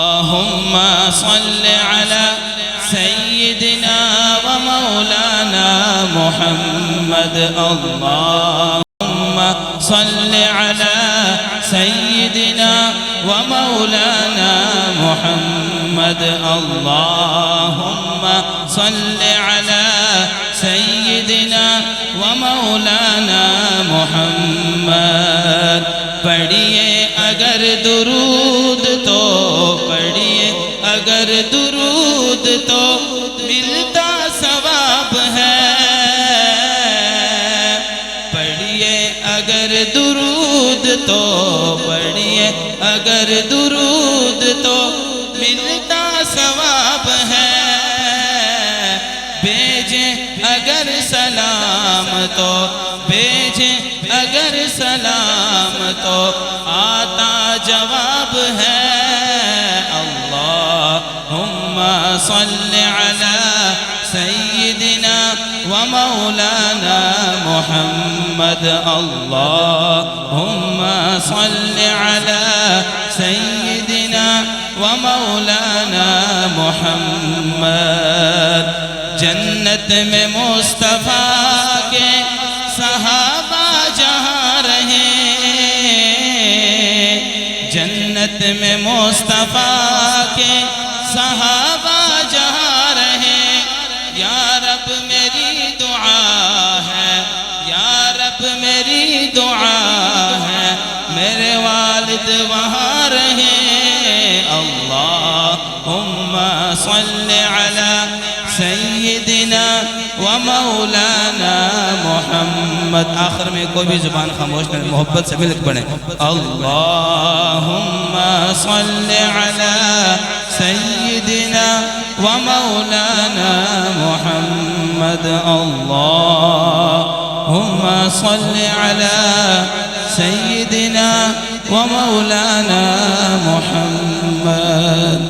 اللهم صل على سيدنا ومولانا محمد اللهم صل على سيدنا ومولانا محمد اللهم صل على سيدنا ومولانا محمد پڑھیے اگر درود تو پڑھیے اگر درود تو ملتا ثواب ہے پڑھیے اگر درود تو پڑھیے اگر درود تو ملتا ثواب ہے بھیجیں اگر سلام تو بھیجیں اگر سلام تو آتا جواب ہے اللہم صل علی سیدنا ومولانا محمد اللہم صل علی سیدنا ومولانا محمد جنت میں مصطفیٰ کے صحابہ جہاں رہے جنت میں مصطفیٰ کے صحابہ جہاں رہے یا رب میری دعا ہے یا رب میری دعا ہے میرے والد وہاں رہے اللہم صل علی سیدنا ومولانا محمد آخر میں کوئی بھی زبان خاموش کریں محبت سے ملک پڑھیں اللہم صل علی سیدنا ومولانا محمد اللہم صل علی سیدنا ومولانا محمد